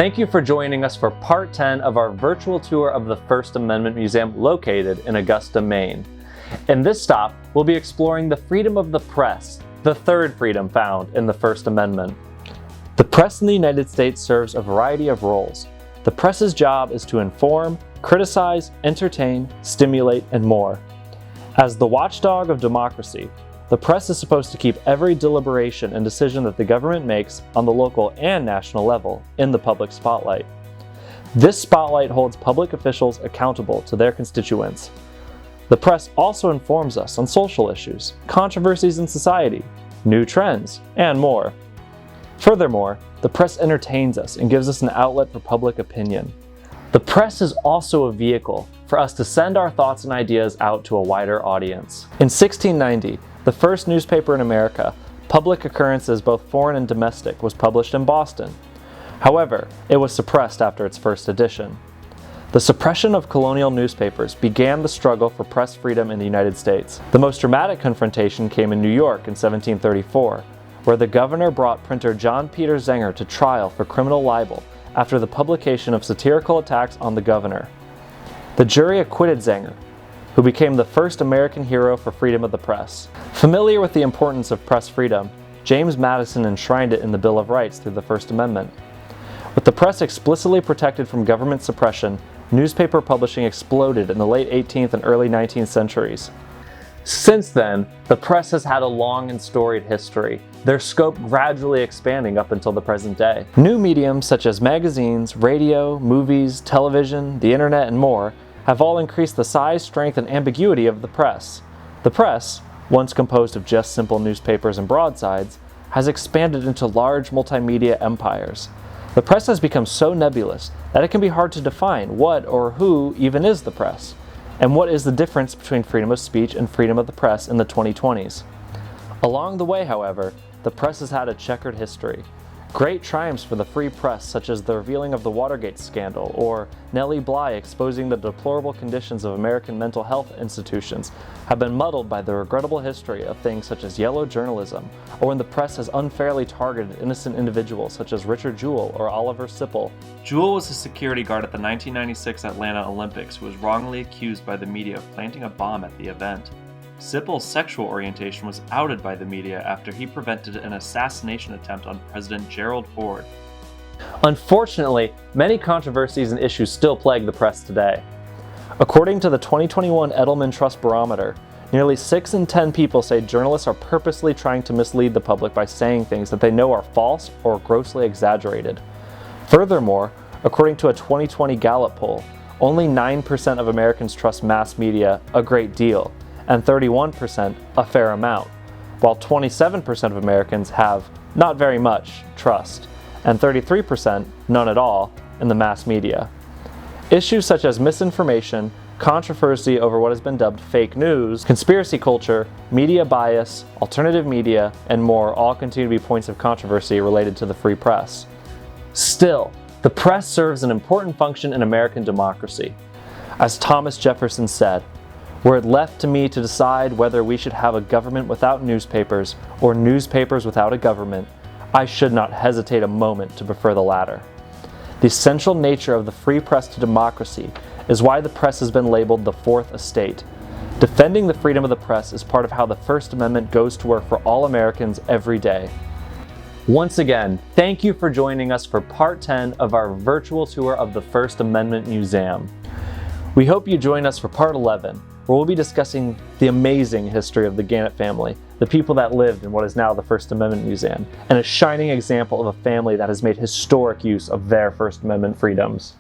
Thank you for joining us for part 10 of our virtual tour of the First Amendment Museum located in Augusta, Maine. In this stop, we'll be exploring the freedom of the press, the third freedom found in the First Amendment. The press in the United States serves a variety of roles. The press's job is to inform, criticize, entertain, stimulate, and more. As the watchdog of democracy, the press is supposed to keep every deliberation and decision that the government makes on the local and national level in the public spotlight. This spotlight holds public officials accountable to their constituents. The press also informs us on social issues, controversies in society, new trends, and more. Furthermore, the press entertains us and gives us an outlet for public opinion. The press is also a vehicle for us to send our thoughts and ideas out to a wider audience. In 1690, the first newspaper in America, Public Occurrences both foreign and domestic, was published in Boston. However, it was suppressed after its first edition. The suppression of colonial newspapers began the struggle for press freedom in the United States. The most dramatic confrontation came in New York in 1734, where the governor brought printer John Peter Zenger to trial for criminal libel after the publication of satirical attacks on the governor. The jury acquitted Zenger, who became the first American hero for freedom of the press. Familiar with the importance of press freedom, James Madison enshrined it in the Bill of Rights through the First Amendment. With the press explicitly protected from government suppression, newspaper publishing exploded in the late 18th and early 19th centuries. Since then, the press has had a long and storied history, their scope gradually expanding up until the present day. New mediums such as magazines, radio, movies, television, the internet, and more have all increased the size, strength, and ambiguity of the press. The press, once composed of just simple newspapers and broadsides, has expanded into large multimedia empires. The press has become so nebulous that it can be hard to define what or who even is the press, and what is the difference between freedom of speech and freedom of the press in the 2020s. Along the way, however, the press has had a checkered history. Great triumphs for the free press, such as the revealing of the Watergate scandal, or Nellie Bly exposing the deplorable conditions of American mental health institutions, have been muddled by the regrettable history of things such as yellow journalism, or when the press has unfairly targeted innocent individuals such as Richard Jewell or Oliver Sipple. Jewell was a security guard at the 1996 Atlanta Olympics who was wrongly accused by the media of planting a bomb at the event. Sipple's sexual orientation was outed by the media after he prevented an assassination attempt on President Gerald Ford. Unfortunately, many controversies and issues still plague the press today. According to the 2021 Edelman Trust Barometer, nearly 6 in 10 people say journalists are purposely trying to mislead the public by saying things that they know are false or grossly exaggerated. Furthermore, according to a 2020 Gallup poll, only 9% of Americans trust mass media a great deal, and 31% a fair amount, while 27% of Americans have not very much trust, and 33% none at all in the mass media. Issues such as misinformation, controversy over what has been dubbed fake news, conspiracy culture, media bias, alternative media, and more all continue to be points of controversy related to the free press. Still, the press serves an important function in American democracy. As Thomas Jefferson said, "Were it left to me to decide whether we should have a government without newspapers or newspapers without a government, I should not hesitate a moment to prefer the latter." The essential nature of the free press to democracy is why the press has been labeled the Fourth Estate. Defending the freedom of the press is part of how the First Amendment goes to work for all Americans every day. Once again, thank you for joining us for part 10 of our virtual tour of the First Amendment Museum. We hope you join us for part 11, where we'll be discussing the amazing history of the Gannett family, the people that lived in what is now the First Amendment Museum, and a shining example of a family that has made historic use of their First Amendment freedoms.